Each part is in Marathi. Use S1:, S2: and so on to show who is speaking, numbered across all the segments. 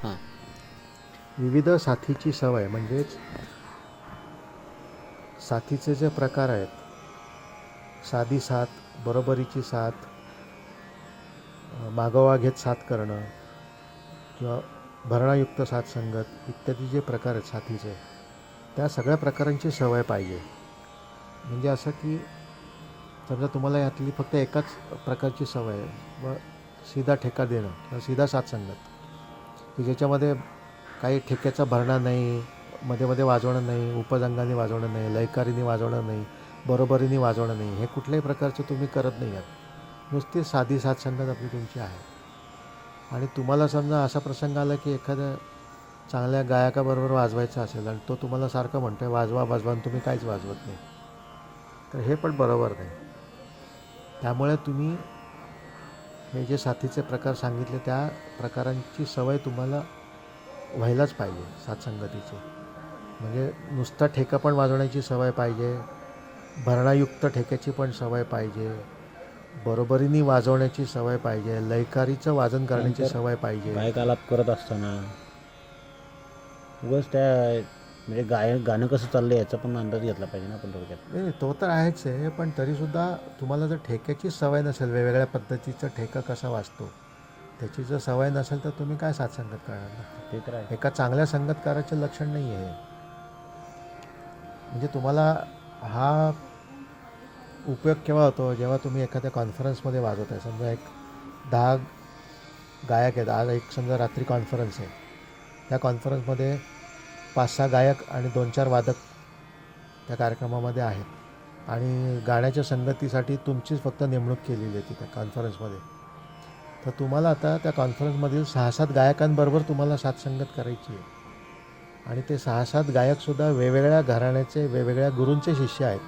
S1: हां.
S2: विविध साथीची सवय म्हणजेच साथीचे जे प्रकार आहेत, साधी साथ, बरोबरीची साथ, मागोवा घेत साथ करणं किंवा भरणायुक्त साथ संगत इत्यादी जे प्रकार आहेत साथीचे, त्या सगळ्या प्रकारांची सवय पाहिजे. म्हणजे असं की समजा तुम्हाला यातली फक्त एकाच प्रकारची सवय आहे व सीधा ठेका देणं किंवा सीधा साथ संगत की ज्याच्यामध्ये काही ठेक्याचा भरणा नाही, मध्ये मध्ये वाजवणं नाही, उपजंगाने वाजवणं नाही, लयकारीने वाजवणं नाही, बरोबरीने वाजवणं नाही, हे कुठल्याही प्रकारचं तुम्ही करत नाही आहात. नुसती साधी साथ संगत आपली तुमची आहे. आणि तुम्हाला समजा असा प्रसंग आला की एखाद्या चांगल्या गायकाबरोबर वाजवायचं असेल आणि तो तुम्हाला सारखं म्हणतो आहे वाजवा वाजवा आणि तुम्ही काहीच वाजवत नाही, तर हे पण बरोबर नाही. त्यामुळे तुम्ही हे जे साथीचे प्रकार सांगितले त्या प्रकारांची सवय तुम्हाला व्हायलाच पाहिजे साथसंगतीची. म्हणजे नुसता ठेका पण वाजवण्याची सवय पाहिजे, भरणायुक्त ठेक्याची पण सवय पाहिजे, बरोबरीने वाजवण्याची सवय पाहिजे, लयकारीचं वाजन करण्याची सवय पाहिजे.
S1: गायकालाप करत असताना उगाच त्या म्हणजे गाणं कसं चाललं याचा पण अंदाज घेतला पाहिजे ना आपण थोडक्यात.
S2: नाही तो तर आहेच आहे, पण तरीसुद्धा तुम्हाला जर ठेक्याची सवय नसेल, वेगवेगळ्या पद्धतीचा ठेका कसा वाजतो त्याची जर सवय नसेल तर तुम्ही काय साथसंगत करणार ना.
S1: ते तर आहे.
S2: एका चांगल्या संगतकाराचं लक्षण नाही आहे. म्हणजे तुम्हाला हा उपयोग केव्हा होतो, जेव्हा तुम्ही एखाद्या कॉन्फरन्समध्ये वाजवत आहे. समजा एक 10 गायक आहेत, आज एक समजा रात्री कॉन्फरन्स आहे, त्या कॉन्फरन्समध्ये 5-6 गायक आणि 2-4 वादक त्या कार्यक्रमामध्ये आहेत आणि गाण्याच्या संगतीसाठी तुमचीच फक्त नेमणूक केलेली आहे त्या कॉन्फरन्समध्ये. तर तुम्हाला आता त्या कॉन्फरन्समधील 6-7 गायकांबरोबर तुम्हाला साथसंगत करायची आहे आणि ते 6-7 गायकसुद्धा वेगवेगळ्या घराण्याचे, वेगवेगळ्या गुरूंचे शिष्य आहेत.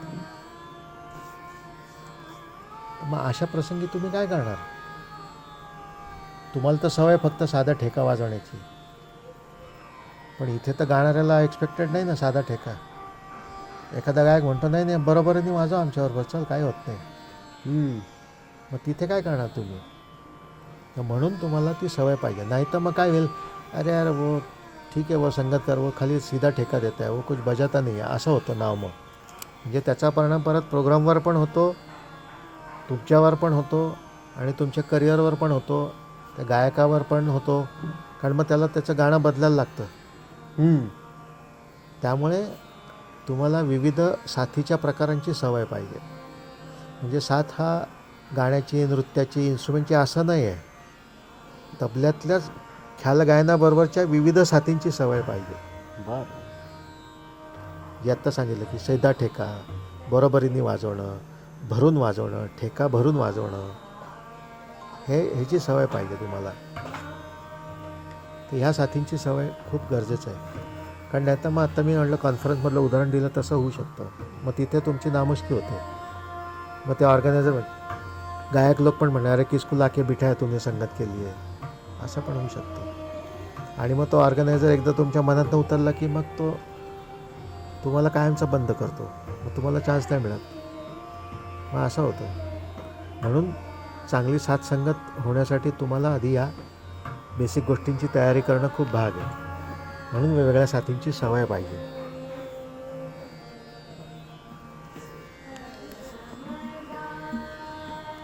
S2: मग अशा प्रसंगी तुम्ही काय करणार? तुम्हाला तर सवय फक्त साधा ठेका वाजवण्याची, पण इथे तर गाणाऱ्याला एक्सपेक्टेड नाही ना साधा ठेका. एखादा गायक म्हणतो नाही नाही बरोबरीने वाजवा आमच्याबरोबर, चल काही होत नाही. मग तिथे काय करणार तुम्ही? तर म्हणून तुम्हाला ती सवय पाहिजे. नाही तर मग काय होईल, अरे यार वो ठीक आहे वो संगत कर, वो खाली सीधा ठेका देता है, वो कुछ बजाता नाही आहे, असं होतं नाव. मग म्हणजे त्याचा परिणाम परत प्रोग्रामवर पण होतो, तुमच्यावर पण होतो आणि तुमच्या करिअरवर पण होतो, त्या गायकावर पण होतो, कारण मग त्याला त्याचं गाणं बदलायला लागतं. त्यामुळे तुम्हाला विविध साथीच्या प्रकारांची सवय पाहिजे. म्हणजे साथ हा गाण्याची, नृत्याची, इन्स्ट्रुमेंटची असं नाही आहे, तबल्यातल्याच ख्याल गायनाबरोबरच्या विविध साथींची सवय पाहिजे.
S1: बरं.
S2: जे आत्ता सांगितलं की सैदा ठेका, बरोबरीने वाजवणं, भरून वाजवणं, ठेका भरून वाजवणं, ह्याची सवय पाहिजे तुम्हाला. तर ह्या साथींची सवय खूप गरजेचं आहे. कारण नाही तर मग आत्ता मी म्हटलं कॉन्फरन्समधलं उदाहरण दिलं तसं होऊ शकतं. मग तिथे तुमची नामुष्की होते. मग ते ऑर्गनायझर गायक लोक पण म्हणणार अरे किसको लाके बिठाया तुम्ही संगत केली आहे, असं पण होऊ शकतं. आणि मग तो ऑर्गनायझर एकदा तुमच्या मनातनं उतरला की मग तो तुम्हाला कायमचा बंद करतो, मग तुम्हाला चान्स नाही मिळत. मग असं होतं. म्हणून चांगली साथ संगत होण्यासाठी तुम्हाला आधी या बेसिक गोष्टींची तयारी करणं खूप भाग आहे. म्हणून वेगवेगळ्या साथींची सवय पाहिजे.